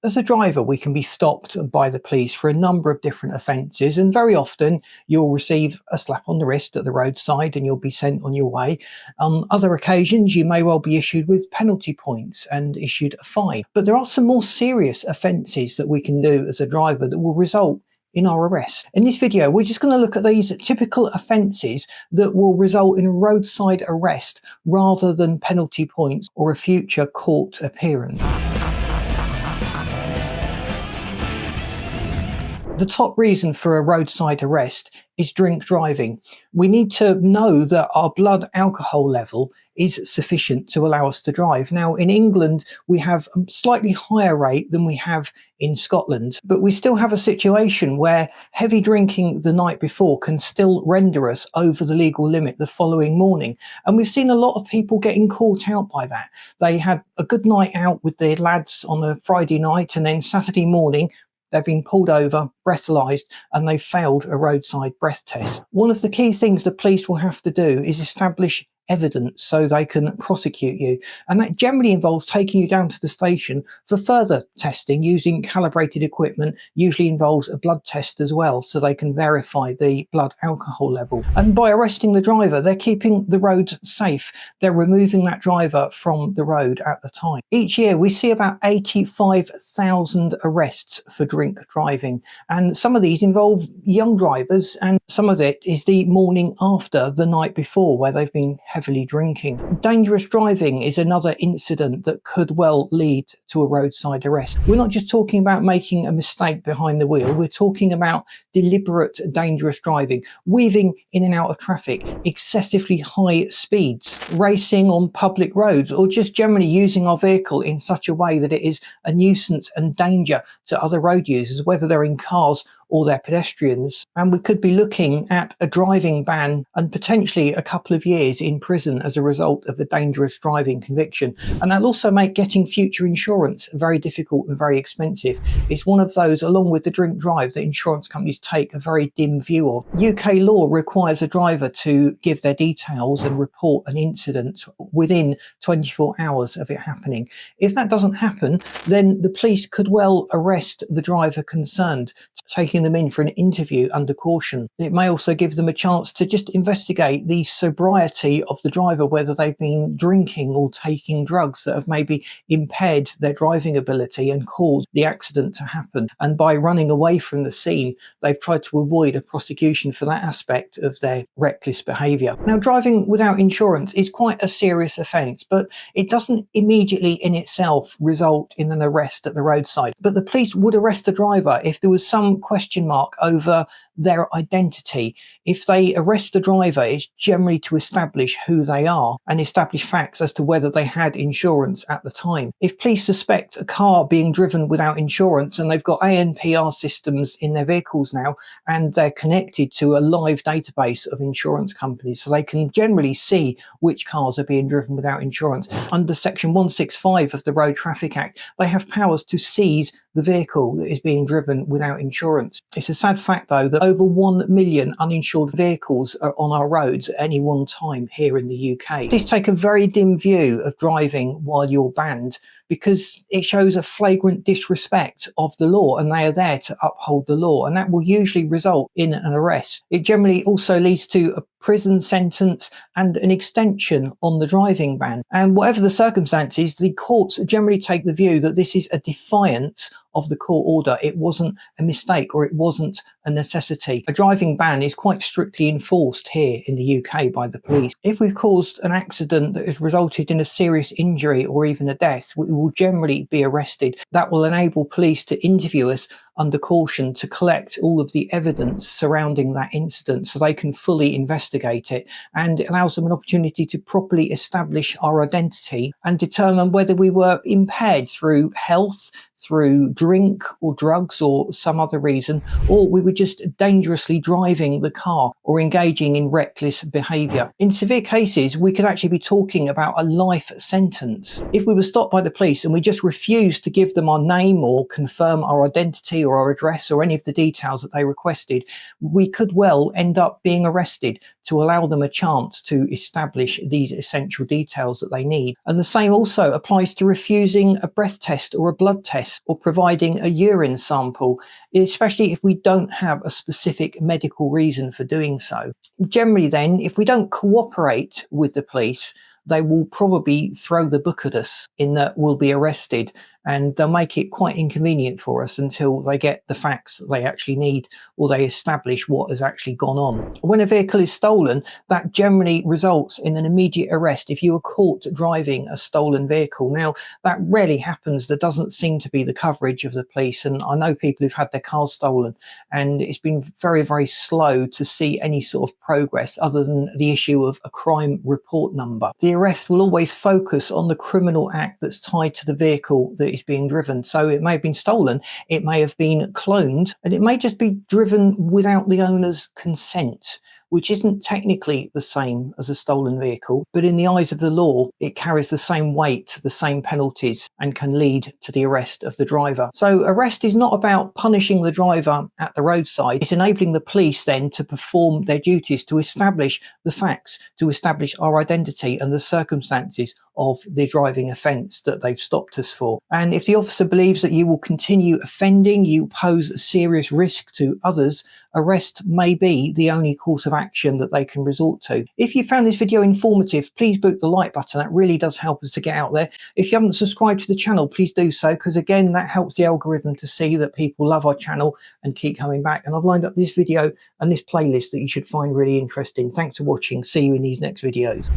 As a driver, we can be stopped by the police for a number of different offences, and very often you'll receive a slap on the wrist at the roadside and you'll be sent on your way. On other occasions, you may well be issued with penalty points and issued a fine. But there are some more serious offences that we can do as a driver that will result in our arrest. In this video, we're just going to look at these typical offences that will result in a roadside arrest rather than penalty points or a future court appearance. The top reason for a roadside arrest is drink driving. We need to know that our blood alcohol level is sufficient to allow us to drive. Now, in England, we have a slightly higher rate than we have in Scotland, but we still have a situation where heavy drinking the night before can still render us over the legal limit the following morning. And we've seen a lot of people getting caught out by that. They had a good night out with their lads on a Friday night, and then Saturday morning, they've been pulled over, breathalyzed, and they've failed a roadside breath test. One of the key things the police will have to do is establish evidence so they can prosecute you, and that generally involves taking you down to the station for further testing using calibrated equipment. Usually involves a blood test as well, so they can verify the blood alcohol level. And by arresting the driver, they're keeping the roads safe. They're removing that driver from the road at the time. Each year we see about 85,000 arrests for drink driving, and some of these involve young drivers, and some of it is the morning after the night before where they've been heavily drinking. Dangerous driving is another incident that could well lead to a roadside arrest. We're not just talking about making a mistake behind the wheel, we're talking about deliberate dangerous driving, weaving in and out of traffic, excessively high speeds, racing on public roads, or just generally using our vehicle in such a way that it is a nuisance and danger to other road users, whether they're in cars or they're pedestrians. And we could be looking at a driving ban and potentially a couple of years in prison as a result of a dangerous driving conviction. And that'll also make getting future insurance very difficult and very expensive. It's one of those, along with the drink drive, that insurance companies take a very dim view of. UK law requires a driver to give their details and report an incident within 24 hours of it happening. If that doesn't happen, then the police could well arrest the driver concerned, taking them in for an interview under caution. It may also give them a chance to just investigate the sobriety of the driver, whether they've been drinking or taking drugs that have maybe impaired their driving ability and caused the accident to happen. And by running away from the scene, they've tried to avoid a prosecution for that aspect of their reckless behaviour. Now, driving without insurance is quite a serious offence, but it doesn't immediately in itself result in an arrest at the roadside. But the police would arrest the driver if there was some question mark over their identity. If they arrest the driver, it's generally to establish who they are and establish facts as to whether they had insurance at the time. If police suspect a car being driven without insurance, and they've got ANPR systems in their vehicles now, and they're connected to a live database of insurance companies, so they can generally see which cars are being driven without insurance. Under section 165 of the Road Traffic Act, they have powers to seize the vehicle that is being driven without insurance. It's a sad fact, though, that over 1 million uninsured vehicles are on our roads at any one time here in the UK. Please take a very dim view of driving while you're banned, because it shows a flagrant disrespect of the law, and they are there to uphold the law, and that will usually result in an arrest. It generally also leads to a prison sentence and an extension on the driving ban. And whatever the circumstances, the courts generally take the view that this is a defiance of the court order. It wasn't a mistake, or it wasn't a necessity. A driving ban is quite strictly enforced here in the UK by the police. If we've caused an accident that has resulted in a serious injury or even a death, we will generally be arrested. That will enable police to interview us under caution to collect all of the evidence surrounding that incident so they can fully investigate it, and it allows them an opportunity to properly establish our identity and determine whether we were impaired through health, through drink or drugs or some other reason, or we were just dangerously driving the car or engaging in reckless behaviour. In severe cases, we could actually be talking about a life sentence. If we were stopped by the police and we just refused to give them our name or confirm our identity or our address or any of the details that they requested, we could well end up being arrested to allow them a chance to establish these essential details that they need. And the same also applies to refusing a breath test or a blood test. arrest, or providing a urine sample, especially if we don't have a specific medical reason for doing so. Generally then, if we don't cooperate with the police, they will probably throw the book at us, in that we'll be arrested, and they'll make it quite inconvenient for us until they get the facts that they actually need, or they establish what has actually gone on. When a vehicle is stolen, that generally results in an immediate arrest if you are caught driving a stolen vehicle. Now, that rarely happens. There doesn't seem to be the coverage of the police, and I know people who've had their cars stolen, and it's been very, very slow to see any sort of progress other than the issue of a crime report number. The arrest will always focus on the criminal act that's tied to the vehicle that is being driven. So it may have been stolen, it may have been cloned, and it may just be driven without the owner's consent, which isn't technically the same as a stolen vehicle, but in the eyes of the law, it carries the same weight, the same penalties, and can lead to the arrest of the driver. So arrest is not about punishing the driver at the roadside. It's enabling the police then to perform their duties, to establish the facts, to establish our identity and the circumstances of the driving offence that they've stopped us for. And if the officer believes that you will continue offending, you pose a serious risk to others, arrest may be the only course of action that they can resort to. If you found this video informative, please boot the like button. That really does help us to get out there. If you haven't subscribed to the channel, please do so, because again, that helps the algorithm to see that people love our channel and keep coming back. And I've lined up this video and this playlist that you should find really interesting. Thanks for watching. See you in these next videos.